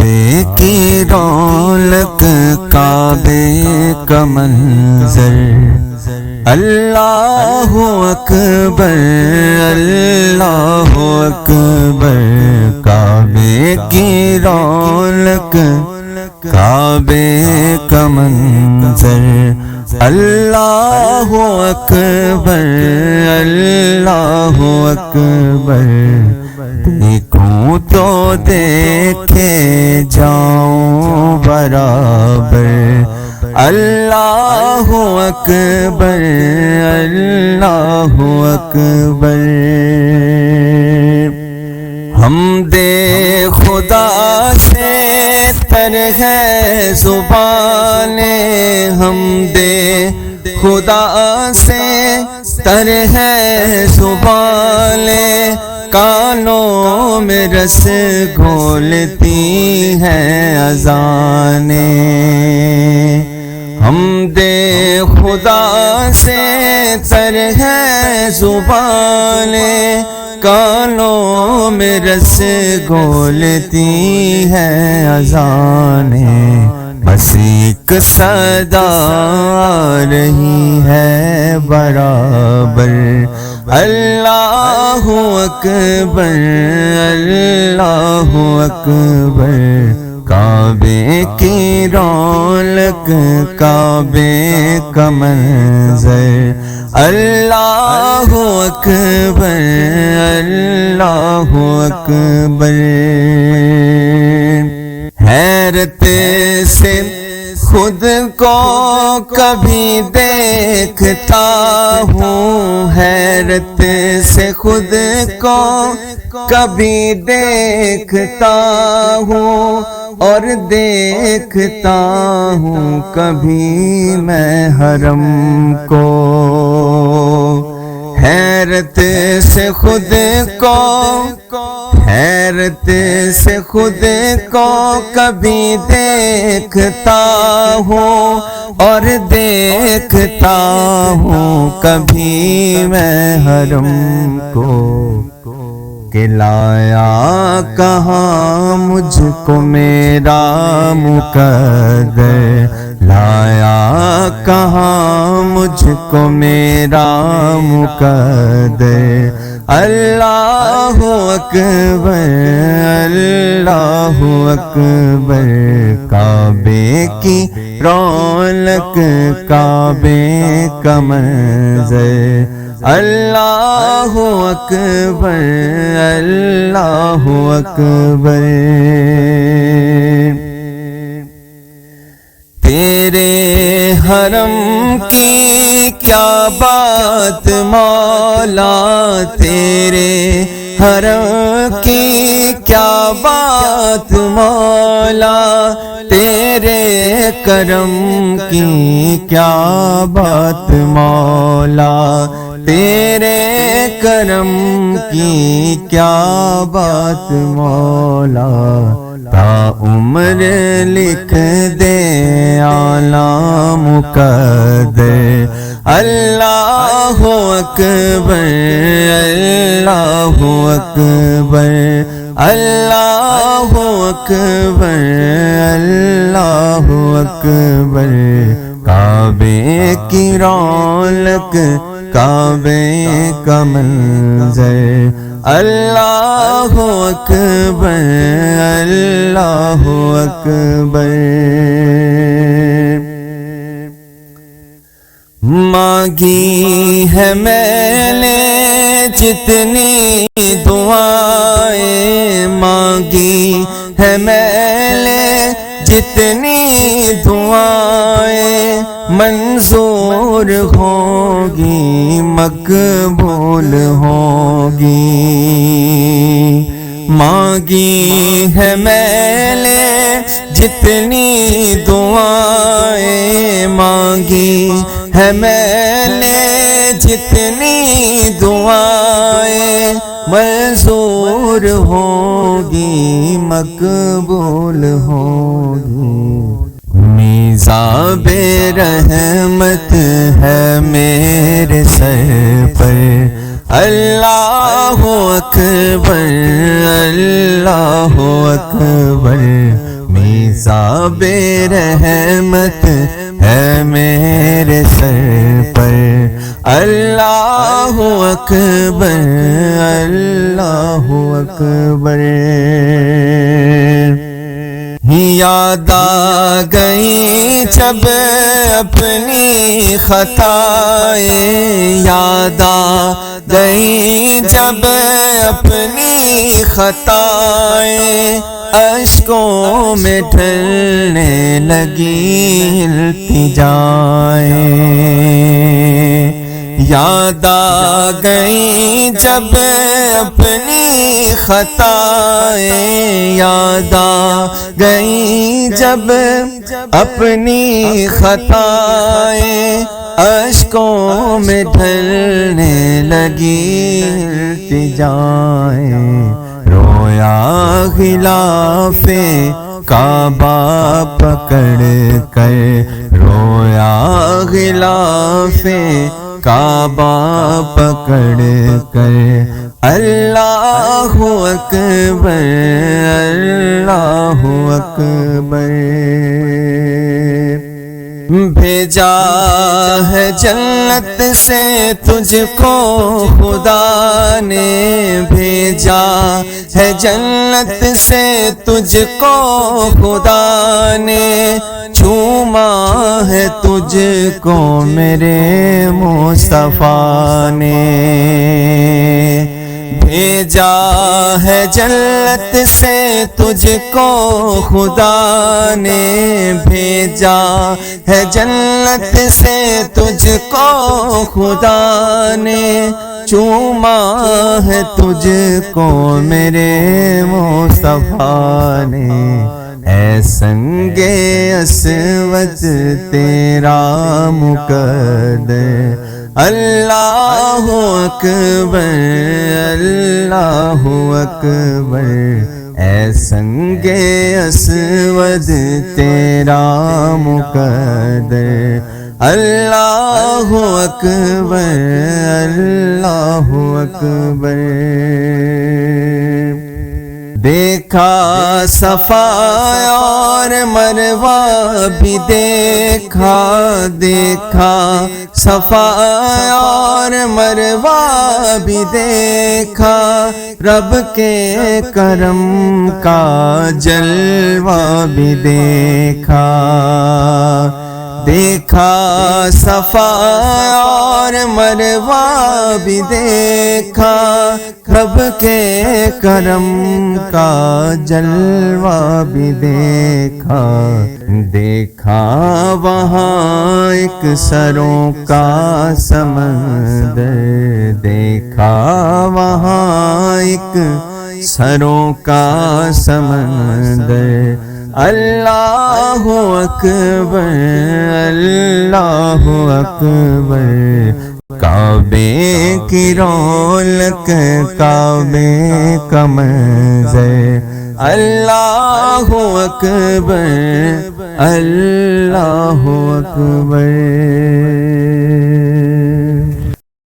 کعبے کی رونق کعبے کا منظر اللہ اکبر اللہ اکبر کعبے کی رونق کعبے کا منظر اللہ اکبر اللہ اکبر دیکھوں تو دیکھے جاؤں برابر اللہ اکبر اللہ اکبر حمد خدا سے تر ہے زبانیں حمد خدا سے تر ہے زبانیں کانوں میں رس گھولتی ہیں اذانیں حمد خدا سے تر ہے زبانیں کانوں میں رس گھولتی ہیں اذانیں بس ایک صدا آ رہی ہے برابر اللہ اکبر اللہ اکبر کعبے کی رونق کعبے کا منظر اللہ اکبر اللہ اکبر حیرت سے خود کو کبھی دیکھتا ہوں حیرت سے خود کو کبھی دیکھتا ہوں اور دیکھتا ہوں کبھی میں حرم کو حیرت سے خود کو حیرت سے خود کو کبھی دیکھتا ہوں اور دیکھتا ہوں کبھی میں حرم کو کہ لایا کہاں مجھ کو میرا مقدر لایا کہاں مجھ کو میرا مقدر اللہ اکبر اللہ اکبر کعبے کی رونق کعبے کا منظر اللہ اکبر اللہ اکبر تیرے حرم کی کیا بات مولا تیرے حرم کی کیا بات مولا تیرے کرم کی کیا بات مولا تیرے کرم کی کیا بات مولا تا عمر لکھ دے اعلیٰ مقدر اللہ اکبر اللہ اکبر اللہ اکبر اللہ اکبر کعبے کی رونق کعبے کا منظر اللہ اکبر اللہ اکبر مانگی ہے میں نے جتنی دعائیں مانگی ہے میں نے جتنی دعائیں منظور ہوگی مقبول ہوگی مانگی ہے میں نے جتنی دعائیں مانگی ہے میں نے جتنی دعائیں منظور ہوگی مقبول ہوگی میزاب رحمت ہے میرے سر پر اللہ اکبر اللہ اکبر میزاب رحمت ہے میرے سر پر اللہ اکبر اللہ اکبر یاد آ گئی جب اپنی خطائیں یاد آ گئی جب اپنی خطائیں اشکوں میں ڈھلنے لگی التجائیں یاد آ گئی جب اپنی خطائیں یاد آ گئی جب اپنی خطائیں اشکوں میں ڈھلنے لگی التجائیں رویا غلاف کعبہ پکڑ کر رویا غلاف کعبہ پکڑ کر اللہ اکبر اللہ اکبر بھیجا ہے جنت سے تجھ کو خدا نے بھیجا ہے جنت سے تجھ کو خدا نے چوما ہے تجھ کو میرے مصطفیٰ نے بھیجا ہے جنت سے تجھ کو خدا نے بھیجا ہے جنت سے تجھ کو خدا نے چوما ہے تجھ کو میرے مصطفیٰ نے اے سنگ اسود تیرا مقدر اللہ اکبر اللہ اکبر اے سنگ اسود تیرا مقدر اللہ اکبر اللہ اکبر دیکھا صفا اور مروہ بھی دیکھا دیکھا صفا اور مروہ بھی دیکھا رب کے کرم کا جلوہ بھی دیکھا دیکھا صفا اور مروہ بھی دیکھا رب کے کرم کا جلوہ بھی دیکھا دیکھا وہاں ایک سروں کا سمندر دیکھا وہاں ایک سروں کا سمندر اللہ اکبر اللہ اکبر کعبے کی رونق کعبے کا منظر اللہ اکبر اللہ اکبر